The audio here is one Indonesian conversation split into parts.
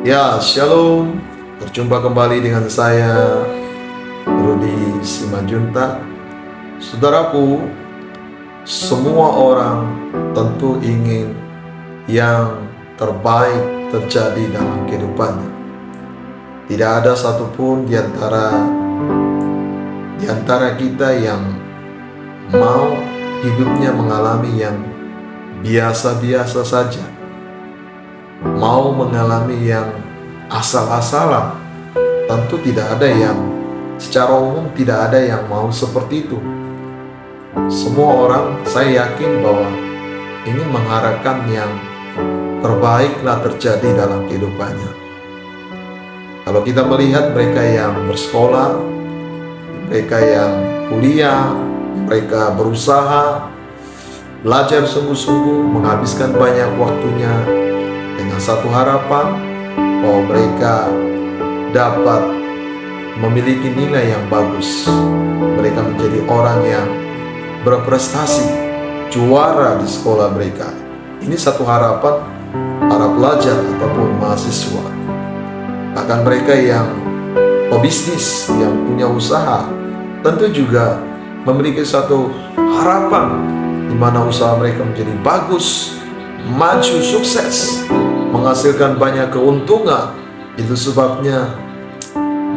Ya, shalom. Berjumpa kembali dengan saya, Rudi Simanjuntak. Saudaraku, semua orang tentu ingin yang terbaik terjadi dalam kehidupannya. Tidak ada satupun di antara kita yang mau hidupnya mengalami yang biasa-biasa saja, mau mengalami yang asal-asalan. Tentu tidak ada yang, secara umum tidak ada yang mau seperti itu. Semua orang, saya yakin bahwa ingin mengharapkan yang terbaiklah terjadi dalam kehidupannya. Kalau kita melihat mereka yang bersekolah, mereka yang kuliah, mereka berusaha, belajar sungguh-sungguh, menghabiskan banyak waktunya dengan satu harapan bahwa mereka dapat memiliki nilai yang bagus. Mereka menjadi orang yang berprestasi, juara di sekolah mereka. Ini satu harapan para pelajar ataupun mahasiswa. Bahkan mereka yang pebisnis, yang punya usaha, tentu juga memiliki satu harapan di mana usaha mereka menjadi bagus, maju, sukses, menghasilkan banyak keuntungan. Itu sebabnya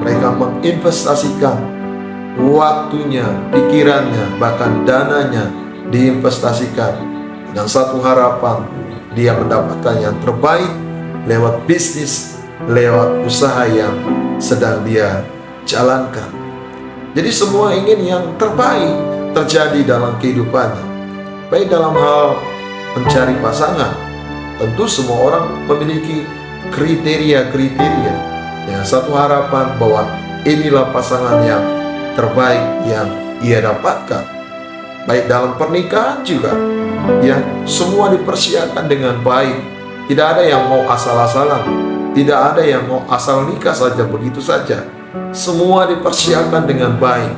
mereka menginvestasikan waktunya, pikirannya, bahkan dananya diinvestasikan dengan satu harapan dia mendapatkan yang terbaik lewat bisnis, lewat usaha yang sedang dia jalankan. Jadi semua ingin yang terbaik terjadi dalam kehidupannya, baik dalam hal mencari pasangan. Tentu semua orang memiliki kriteria-kriteria dengan satu harapan bahwa inilah pasangan yang terbaik yang ia dapatkan. Baik dalam pernikahan juga, ya, semua dipersiapkan dengan baik. Tidak ada yang mau asal-asalan, tidak ada yang mau asal nikah saja begitu saja. Semua dipersiapkan dengan baik.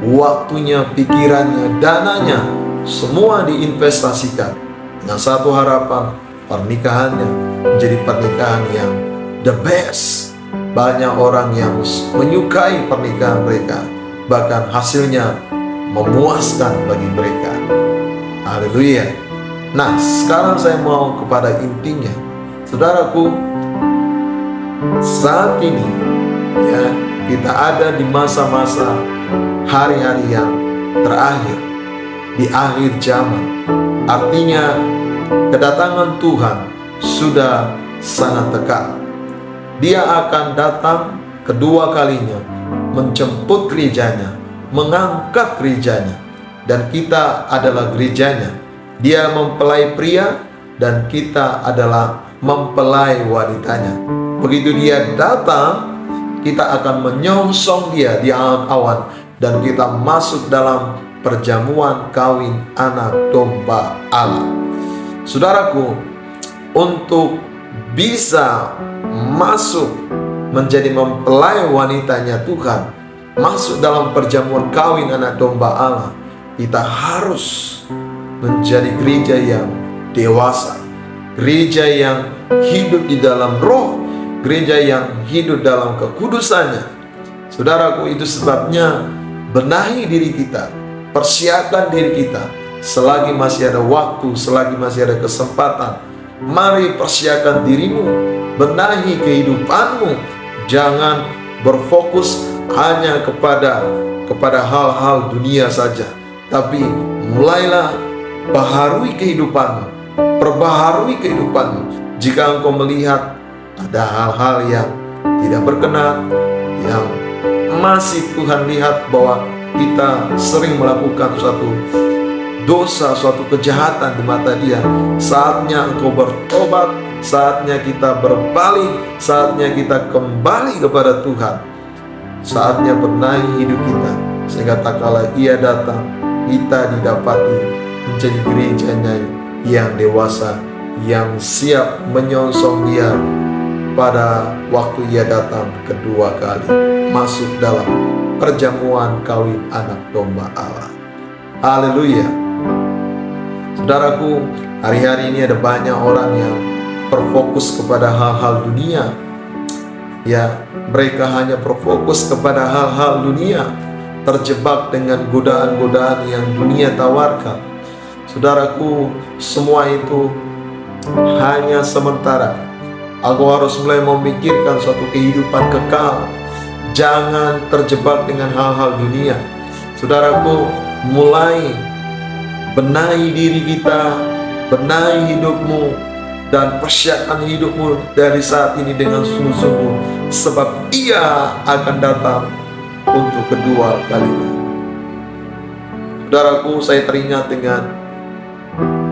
Waktunya, pikirannya, dananya, semua diinvestasikan dengan satu harapan pernikahannya menjadi pernikahan yang the best. Banyak orang yang menyukai pernikahan mereka, bahkan hasilnya memuaskan bagi mereka. Haleluya. Nah, sekarang saya mau kepada intinya. Saudaraku, saat ini ya, kita ada di masa-masa hari-hari yang terakhir, di akhir zaman. Artinya kedatangan Tuhan sudah sangat dekat. Dia akan datang kedua kalinya, menjemput gerejanya, mengangkat gerejanya, dan kita adalah gerejanya. Dia mempelai pria dan kita adalah mempelai wanitanya. Begitu dia datang, kita akan menyongsong dia di awan-awan dan kita masuk dalam perjamuan kawin anak domba Allah. Saudaraku, untuk bisa masuk menjadi mempelai wanitanya Tuhan, masuk dalam perjamuan kawin anak domba Allah, kita harus menjadi gereja yang dewasa, gereja yang hidup di dalam roh, gereja yang hidup dalam kekudusannya. Saudaraku, itu sebabnya benahi diri kita, persiapkan diri kita selagi masih ada waktu, selagi masih ada kesempatan. Mari persiapkan dirimu, benahi kehidupanmu. Jangan berfokus hanya kepada hal-hal dunia saja, tapi mulailah baharui kehidupanmu, perbaharui kehidupanmu. Jika engkau melihat ada hal-hal yang tidak berkenan, yang masih Tuhan lihat bahwa kita sering melakukan suatu dosa, suatu kejahatan di mata Dia, saatnya engkau bertobat, saatnya kita berbalik, saatnya kita kembali kepada Tuhan, saatnya benahi hidup kita, sehingga tak kala Ia datang, kita didapati menjadi gerejanya yang dewasa, yang siap menyongsong Dia pada waktu Ia datang kedua kali, masuk dalam perjamuan kawin anak domba Allah. Haleluya. Saudaraku, hari-hari ini ada banyak orang yang berfokus kepada hal-hal dunia. Ya, mereka hanya berfokus kepada hal-hal dunia, terjebak dengan godaan-godaan yang dunia tawarkan. Saudaraku, semua itu hanya sementara. Aku harus mulai memikirkan suatu kehidupan kekal. Jangan terjebak dengan hal-hal dunia. Saudaraku, mulai benahi diri kita, benahi hidupmu, dan persiapkan hidupmu dari saat ini dengan sungguh-sungguh, sebab Ia akan datang untuk kedua kalinya. Saudaraku, saya teringat dengan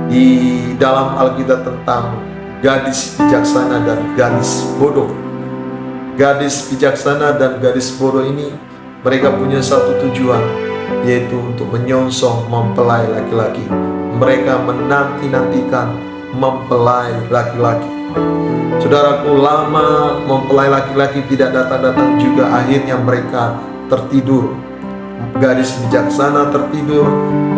di dalam Alkitab tentang gadis bijaksana dan gadis bodoh. Gadis bijaksana dan gadis bodoh ini, mereka punya satu tujuan, yaitu untuk menyongsong mempelai laki-laki. Mereka menanti-nantikan mempelai laki-laki. Saudaraku, lama mempelai laki-laki tidak datang-datang juga, akhirnya mereka tertidur. Gadis bijaksana tertidur,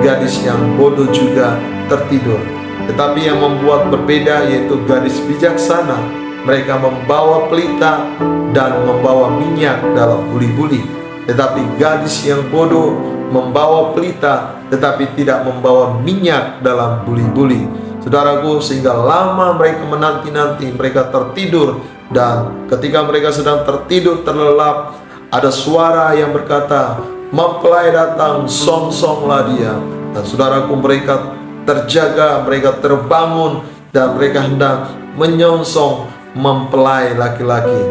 gadis yang bodoh juga tertidur. Tetapi yang membuat berbeda yaitu gadis bijaksana, mereka membawa pelita dan membawa minyak dalam buli-buli. Tetapi gadis yang bodoh membawa pelita tetapi tidak membawa minyak dalam buli-buli. Saudaraku, sehingga lama mereka menanti-nanti, mereka tertidur. Dan ketika mereka sedang tertidur terlelap, ada suara yang berkata, mempelai datang, songsonglah dia. Dan saudaraku, mereka terjaga, mereka terbangun, dan mereka hendak menyongsong mempelai laki-laki.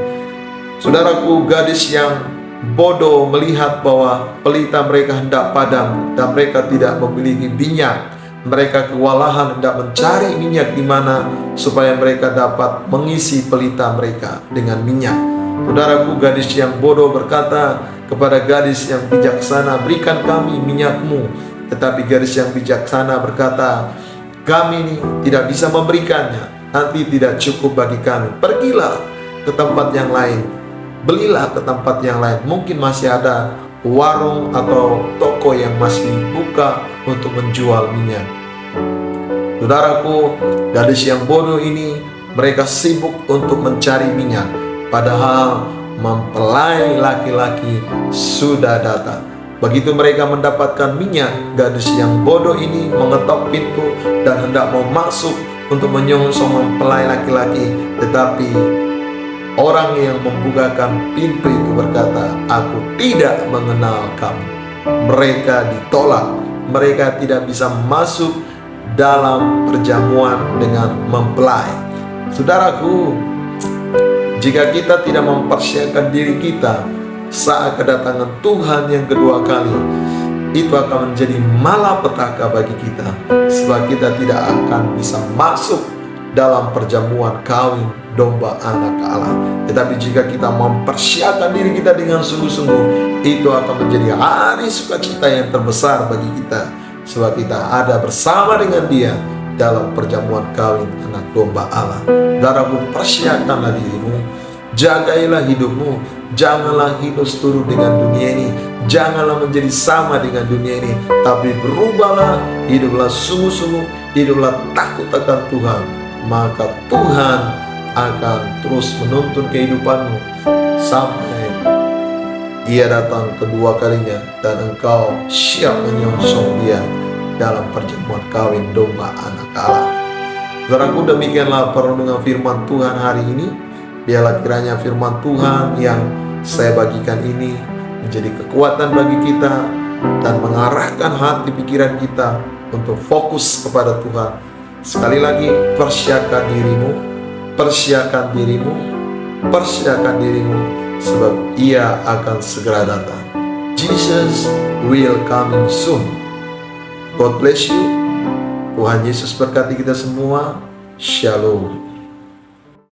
Saudaraku, gadis yang bodoh melihat bahwa pelita mereka hendak padam dan mereka tidak memiliki minyak. Mereka kewalahan hendak mencari minyak di mana supaya mereka dapat mengisi pelita mereka dengan minyak. Saudaraku, gadis yang bodoh berkata kepada gadis yang bijaksana, berikan kami minyakmu. Tetapi gadis yang bijaksana berkata, kami ini tidak bisa memberikannya, nanti tidak cukup bagi kami. Pergilah ke tempat yang lain, belilah ke tempat yang lain. Mungkin masih ada warung atau toko yang masih buka untuk menjual minyak. Saudaraku, gadis yang bodoh ini, mereka sibuk untuk mencari minyak, padahal mempelai laki-laki sudah datang. Begitu mereka mendapatkan minyak, gadis yang bodoh ini mengetok pintu dan hendak mau masuk untuk menyongsong mempelai laki-laki. Tetapi orang yang membukakan pintu itu berkata, aku tidak mengenal kamu. Mereka ditolak, mereka tidak bisa masuk dalam perjamuan dengan mempelai. Saudaraku, jika kita tidak mempersiapkan diri kita saat kedatangan Tuhan yang kedua kali, itu akan menjadi malapetaka bagi kita, sebab kita tidak akan bisa masuk dalam perjamuan kawin domba anak Allah. Tetapi jika kita mempersiapkan diri kita dengan sungguh-sungguh, itu akan menjadi hari sukacita yang terbesar bagi kita, sebab kita ada bersama dengan Dia dalam perjamuan kawin anak domba Allah. Saudaraku, persiapkanlah dirimu, jagailah hidupmu, janganlah hidup seturut dengan dunia ini, janganlah menjadi sama dengan dunia ini, tapi berubahlah, hiduplah sungguh-sungguh, hiduplah takut akan Tuhan, maka Tuhan akan terus menuntun kehidupanmu sampai Ia datang kedua kalinya dan engkau siap menyongsong Dia dalam perjamuan kawin domba anak Allah. Saudaraku, demikianlah perenungan firman Tuhan hari ini. Biarlah kiranya firman Tuhan yang saya bagikan ini menjadi kekuatan bagi kita dan mengarahkan hati pikiran kita untuk fokus kepada Tuhan. Sekali lagi, persiapkan dirimu, persiapkan dirimu, persiapkan dirimu, sebab Ia akan segera datang. Jesus will coming soon. God bless you. Tuhan Yesus berkati kita semua. Shalom.